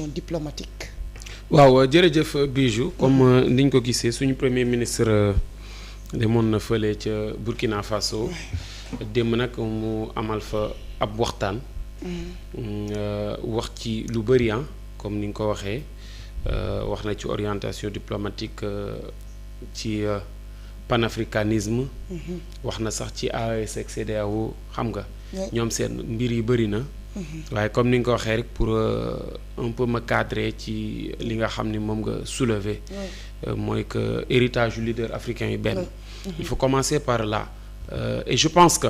diplomatique. waaw jërëjëf Bijou comme niñ ko gisee suñu premier ministre demoon na fële ca Burkina Faso démb nag mu amal fa ab waxtaan wax ci lu bëri comme ni nga ko waxee wax na ci orientation diplomatique ci panafricanisme wax na sax ci AES ak CEDEAO xam nga ñoom seen mbir yi bëri na waaye comme ni nga ko waxee rek pour un peu me cadrer ci li nga xam ni moom nga soulever mooy que héritage yu leader africain yi benn il faut commencer par là et je pense que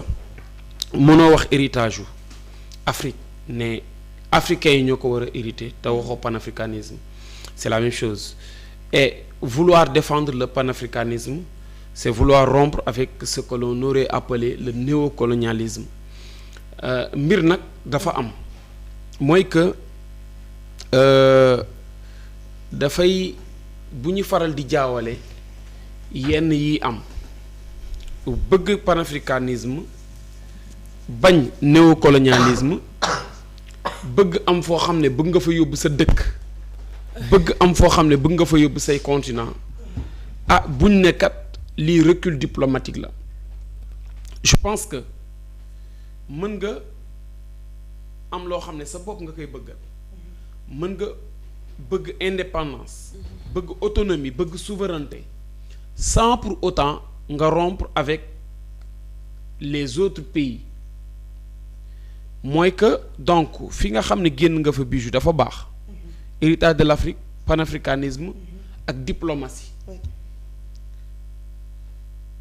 mënoo wax héritage yu Afrique ne africains yi ñoo ko war a hériter te waxoo panafricanisme c'est la même chose et vouloir défendre le panafricanisme c'est vouloir rompre avec ce que l'on aurait appelé le néocolonialisme mbir nag dafa am mooy que dafay bu ñu faral di jaawale yenn yi am bëgg panafricanisme bañ néocolonialisme bëgg am foo xam ne bëgg nga fa yóbbu sa dëkk bëgg am foo xam ne bëgg nga fa yóbbu say continent buñ ne kat lii recul diplomatique la je pense que mën nga am loo xam ne sa bopp nga koy bëggal mën nga bëgg indépendance bëgg autonomie bëgg souveraineté sans pour autant nga rompre avec les autres pays mooy que donc fi nga xam ne génn nga fa Bijou dafa baax héritage de l'Afrique panafricanisme ak diplomatie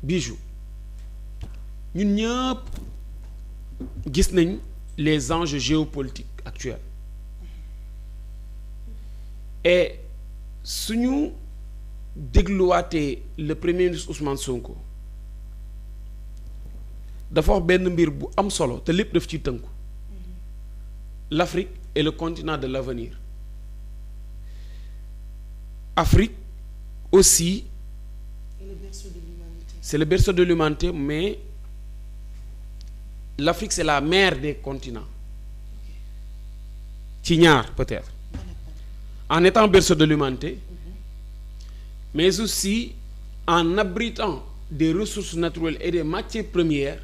Bijou ñun ñëpp gis nañ les enjeux géopolitiques actuels et suñu dégluwaatee le premier ministre Ousmane Sonko dafa wax benn mbir bu am solo te lépp daf ciy tënku l'Afrique est le continent de l'avenir Afrique aussi c'est le berceau de l'humanité mais l'Afrique c'est la mère des continents ci ñaar peut-être en étant berceau de l'humanité mais aussi en abritant des ressources naturelles et des matières premières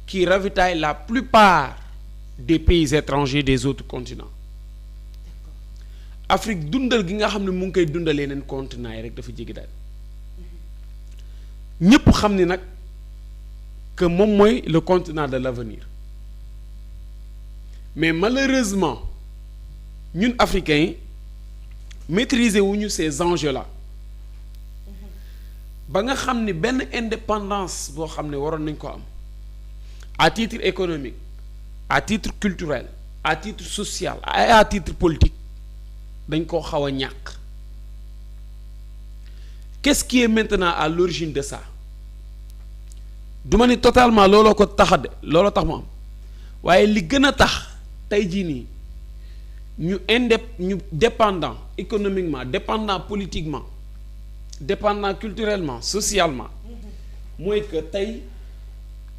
qui ravitaillent la plupart des pays étrangers des autres continents Afrique dundal gi nga xam ne mu ngi koy dundal yeneen continents yi rek dafa jéggi daal ñépp xam ni nag que moom mooy le continent de l'avenir mais malheureusement ñun africains yi maîtriser wuñu ces enjeux-là ba nga xam ni benn indépendance boo xam ne waroon nañ ko am à titre économique à titre culturel à titre social et à titre politique dañ koo xaw a ñàkk qu'est-ce qui est maintenant à l'origine de ça du ma ni totalement looloo ko tax looloo tax mu am waaye li gën a tax tey jii nii ñu dépendant économiquement dépendant politiquement dépendant culturellement socialement mooy que tey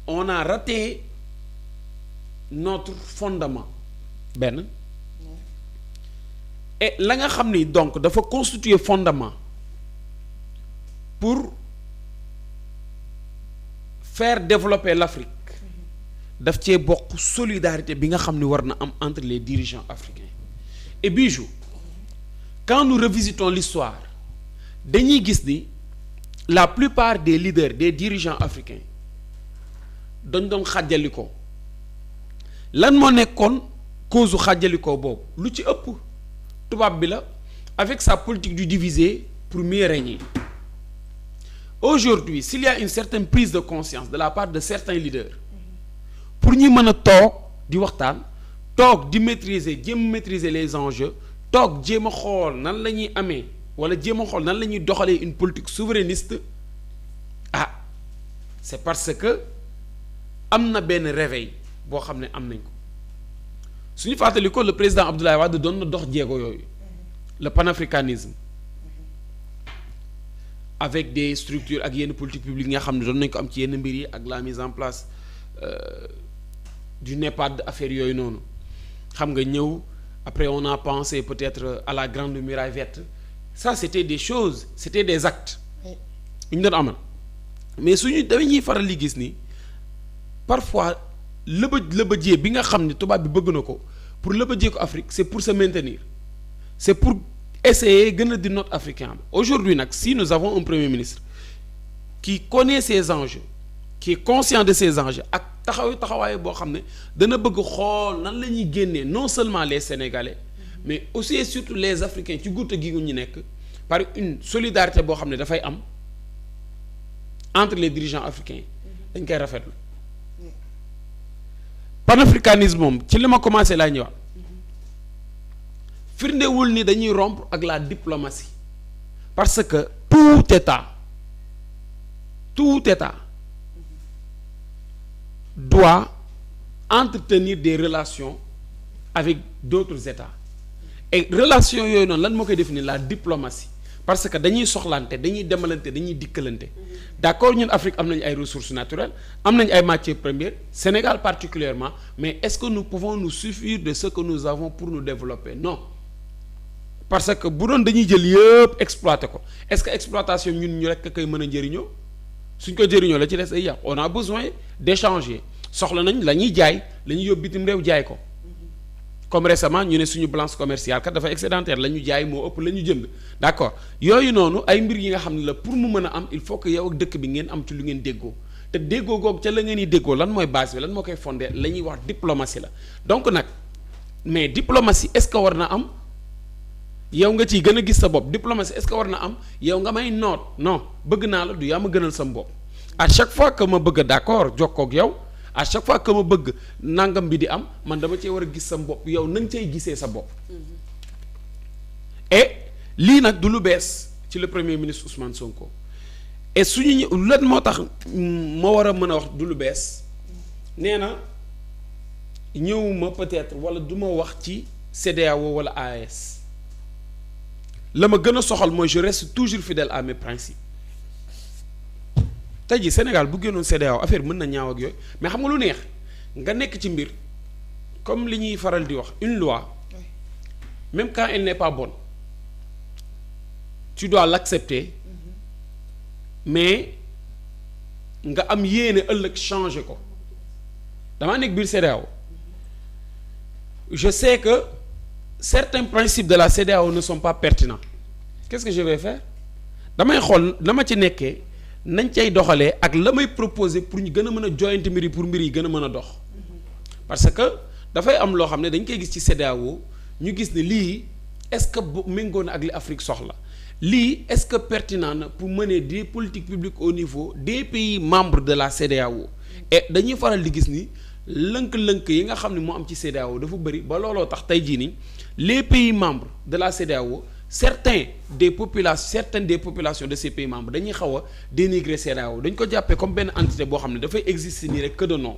on a raté notre fondement benn et la nga xam ni donc dafa constituer fondement pour faire développer l'Afrique daf cee bokk solidarité bi nga xam ni war na am entre les dirigeants africains et Bijou quand nous revisitons l'histoire dañuy gis ni la plupart des leaders des dirigeants africains dañ doon xàjjalikoo lan moo nekkoon cause u xàjjalikoo boobu lu ci ëpp tubaab bi la avec sa politique du diviser pour mieux régner aujourd'hui s'il y a une certaine prise de conscience de la part de certains leaders pour ñi mën a toog di waxtaan toog di maîtriser les enjeux toog jéem a xool nan la ñuy amee wala jéem a xool nan la ñuy doxalee une politique souverainiste c'est parce que am na benn réveil boo xam ne am nañ ko suñu fàttali ko le président Abdoulaye Wade doon na dox jéego yooyu le panafricanisme avec des structures ak yenn politique publique nga xam ne doon nañ ko am ci yenn mbir yi ak la mise en place du NEPAD affaire yooyu noonu xam nga ñëw après on a pensé peut-être à la grande muraille verte ça c'était des choses c'était des actes yu ñu doon amal mais suñu dañuy faral di gis ni parfois lëbëjee bi nga xam ni tubaab bi bëgg na ko pour lëbëjee ko Afrique c'est pour se maintenir c'est pour essayer gën a di note africain aujourd'hui nag si nous avons un premier ministre qui connaît ces enjeux qui est conscient de ces enjeux ak taxawaay boo xam ne dana bëgg xool nan la ñuy génnee non seulement les Sénégalais mais aussi et surtout les Africains ci guute gi ñu nekk par une solidarité boo xam ne dafay am entre les dirigeants africains dañ koy rafetlu panafricanisme moom ci li ma commencé laa ñëwaat firndewul ni dañuy rompre ak la diplomatie parce que tout État doit entretenir des relations avec d'autres États et relations yooyu noonu lan moo koy définir la diplomatie parce que dañuy soxlante dañuy demalante dañuy dikkalante d'accord ñun Afrique am nañ ay ressources naturelles am nañ ay matières premières Sénégal particulièrement mais est-ce que nous pouvons nous suffire de ce que nous avons pour nous développer non parce que bu doon dañuy jël yëpp exploiter ko est-ce que exploitation ñun ñu rekk koy mën a njëriñoo suñ ko jëriñoo la ci des ay yàqu on a besoin d'échanger soxla nañ la ñuy jaay la ñuy yóbbu bitim réew jaay ko comme récemment ñu ne suñu balance commerciale kat dafa excédentaire la ñu jaay moo ëpp la ñu jënd d'accord yooyu noonu ay mbir yi nga xam ne la pour mu mën a am il faut que yow ak dëkk bi ngeen am ci lu ngeen déggoo te déggoo googu ca la ngeen di déggoo lan mooy base bi lan moo koy fondé la ñuy wax diplomatie la donc nag mais diplomatie est-ce que war na am yow nga ciy gën a gis sa bopp diplomatie est-ce que war na am yow nga may noot non bëgg naa la du yaa ma gënal sa bopp à chaque fois que ma bëgg d'accord jokkoo ak yow à chaque fois que ma bëgg nangam bi di am man dama cee war a gis sa bopp yow na nga cay gisee sa bopp et lii nag du lu bees ci le premier ministre Ousmane Sonko et suñu lan moo tax ma war a mën a wax du lu bees nee na ñëwuma peut-être wala du ma wax ci CEDEAO wala AES la ma gën a soxal mooy je reste toujours fidèle à mes principes tey jii Sénégal bu génnoon CEDEAO affaire mën na ñaaw ak yooyu mais xam nga lu neex nga nekk ci mbir comme li ñuy faral di wax une loi même quand elle n'est pas bonne tu dois l'accepter mais nga am yéene ëllëg changer ko damaa nekk biir CEDEAO je sais que certains principes de la CEDEAO ne sont pas pertinents qu'est-ce que je vais faire damay xool dama ci nekkee nañ cay doxalee ak la may proposer pour ñu gën a mën a joyante mbir yi pour mbir yi gën a mën a dox parce que dafay am loo xam ne dañ koy gis ci CEDEAO ñu gis ne lii est-ce que bu méngoo na ak li Afrique soxla lii est-ce que pertinent na pour mener des politiques publiques au niveau des pays membres de la CEDEAO et dañuy faral di gis ni lënk-lënk yi nga xam ne moo am ci CEDEAO dafa bëri ba looloo tax tey jii nii les pays membres de la CEDEAO certaines des populations de ces pays membres dañuy xaw a dénigrer CEDEAO dañ ko jàppee comme benn entité boo xam ne dafay exister nii rek que de nom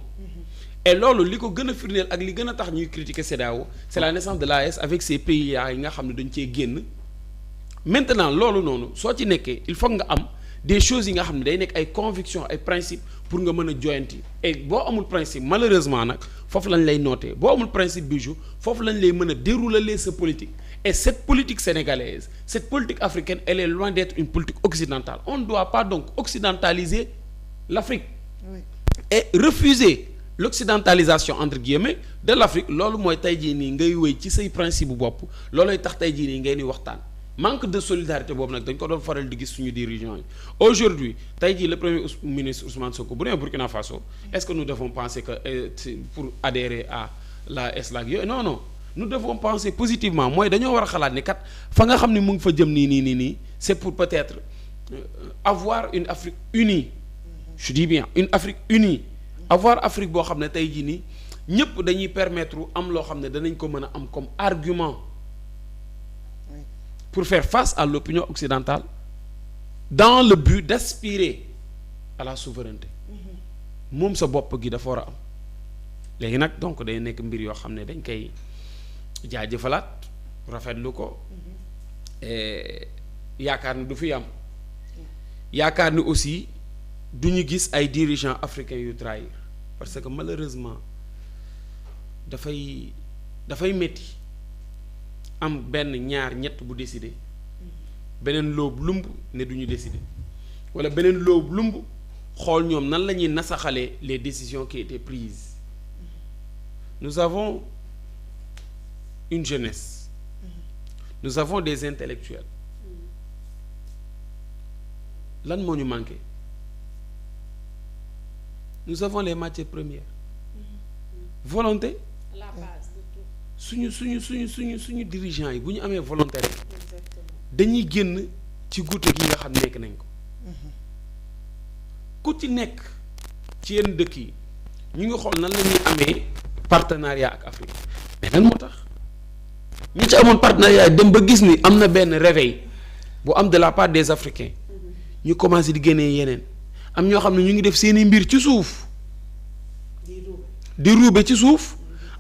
et loolu li ko gën a firndeel ak li gën a tax ñuy critiquer CEDEAO c'est la naissance de l'AES avec ces pays yi nga xam ne dañ cee génn maintenant loolu noonu soo ci nekkee il faut nga am des choses yi nga xam ne day nekk ay convictions ay principes pour nga mën a joyanti et boo amul principe malheureusement nag foofu lañ lay noter boo amul principe bijou foofu lañ lay mën a dérouler sa politique et cette politique sénégalaise cette politique africaine elle est loin d'être une politique occidentale on ne doit pas donc occidentaliser l'Afrique oui. Et refuser l'occidentalisation entre guillemets de l'Afrique loolu mooy tey jii nii ngay wéy ci say principe bu bopp loolooy tax tey jii nii ngay ni waxtaan manque de solidarité boobu nag dañ ko doon faral di gis suñu dirigeants yi aujourd'hui tey jii le premier ministre Ousmane Sonko bu nee Burkina Faso est-ce que nous devons penser que pour adhérer à l'AES yooyu non nous devons penser positivement mooy dañoo war a xalaat ni kat fa nga xam ne mu ngi fa jëm nii c'est pour peut-être avoir une Afrique unie je dis bien une Afrique unie avoir Afrique boo xam ne tey jii nii ñëpp dañuy permettre am loo xam ne danañ ko mën a am comme argument pour faire face à l'opinion occidentale dans le but d'aspirer à la souveraineté moom sa bopp gi dafa war a am léegi nag donc day nekk mbir yoo xam ne dañ koy jaajëfalaat rafetlu ko yaakaar ni du fi am yaakaar ni aussi du ñu gis ay dirigeants africains yu trahir parce que malheureusement dafay métti am benn ñaar ñett bu décider beneen loobu lumb ne duñu décider wala beneen loobu lumb xool ñoom nan la ñuy nasaxalee les décisions qui étaient prises nous avons une jeunesse nous avons des intellectuels lan moo ñu manqué nous avons les matières premières volonté la base de tout. suñu dirigeants yi bu ñu amee volonté rek dañuy génn ci guute gi nga xam nekk nañ ko ku ci nekk ci yenn dëkk yi ñu ngi xool nan la ñuy amee partenariat ak Afrique mais lan moo tax ñi ci amoon partenariat dem ba gis ni am na benn réveil bu am de la part des Africains ñu commencé di génnee yeneen am ñoo xam ne ñu ngi def seeni mbir ci suuf di ruube ci suuf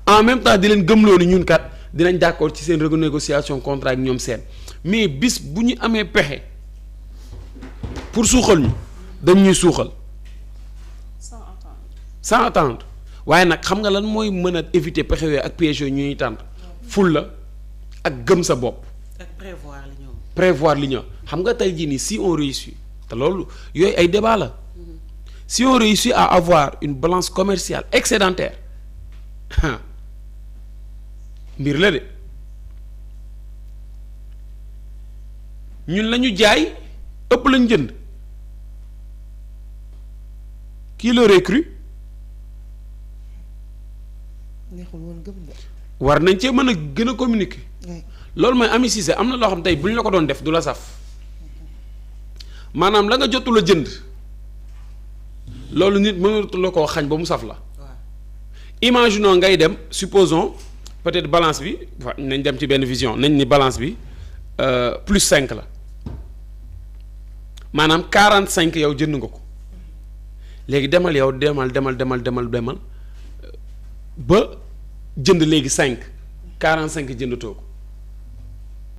en même temps di leen gëmloo ni ñun kat dinañ d'accord ci seen renégociation contrat ak ñoom seen mais bis bu ñu amee pexe pour suuxal ñu dañ ñuy suuxal sans attendre waaye nag xam nga lan mooy mën a éviter pexe yooyu ak piège yooyu ñuy tànt ful la ak gëm sa bopp ak prévoir li ñëw xam nga tey jii nii si on réussit te loolu yooyu ay débat la si on réussit à avoir une balance commerciale excédentaire mbir la de ñun lañu jaay ëpp lañ jënd qui l'aurait cru neexul woon gëm de. war nañ cee mën a gën a communiquer loolu mooy Ami Cissé am na loo xam tey bu ñu la ko doon def du la saf maanaam la nga jotul a jënd loolu nit mënatu la koo xañ ba mu saf la imaginons ngay dem supposons peut-être balance bi nañ dem ci benn vision nañ ni balance bi plus 5 la maanaam 45 yow jënd nga ko léegi demal yow demal ba jënd léegi 5 45 jëndatoo ko